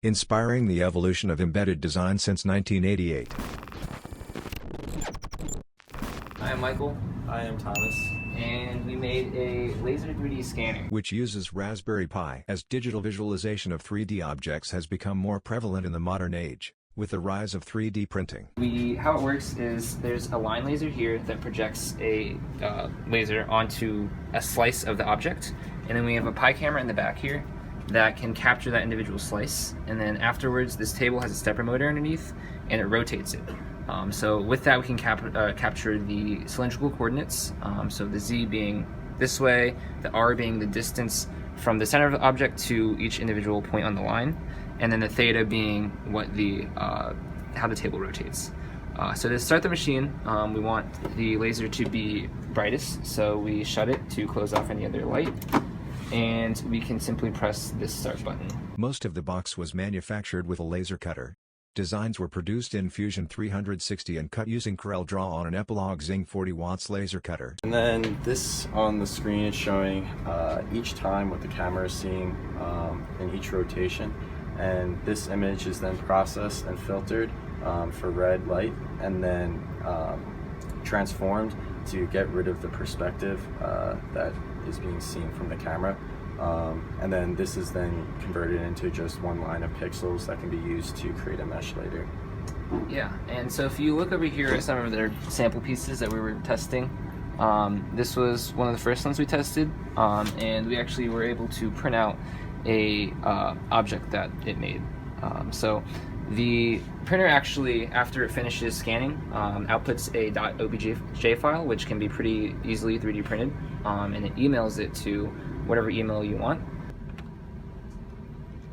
inspiring the evolution of embedded design since 1988. I am Michael. I am Thomas. And we made a laser 3D scanner, which uses Raspberry Pi. As digital visualization of 3D objects has become more prevalent in the modern age, with the rise of 3D printing. How it works is there's a line laser here that projects a laser onto a slice of the object, and then we have a Pi camera in the back here that can capture that individual slice, and then afterwards this table has a stepper motor underneath and it rotates it. So with that we can capture the cylindrical coordinates, so the Z being this way, the R being the distance from the center of the object to each individual point on the line, and then the theta being what how the table rotates. So to start the machine, we want the laser to be brightest, so we shut it to close off any other light, and we can simply press this start button. Most of the box was manufactured with a laser cutter. Designs were produced in Fusion 360 and cut using CorelDRAW on an Epilog Zing 40 watts laser cutter. And then this on the screen is showing each time what the camera is seeing in each rotation. And this image is then processed and filtered for red light, and then transformed to get rid of the perspective that is being seen from the camera. And then this is then converted into just one line of pixels that can be used to create a mesh later. Yeah, and so if you look over here at some of their sample pieces that we were testing, this was one of the first ones we tested, and we actually were able to print out a object that it made. So the printer actually, after it finishes scanning, outputs a .obj file, which can be pretty easily 3D printed, and it emails it to whatever email you want.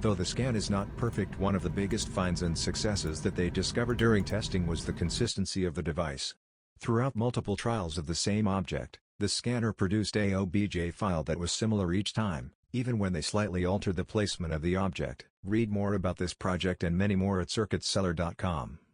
Though the scan is not perfect, one of the biggest finds and successes that they discovered during testing was the consistency of the device. Throughout multiple trials of the same object, the scanner produced a OBJ file that was similar each time, even when they slightly altered the placement of the object. Read more about this project and many more at circuitcellar.com.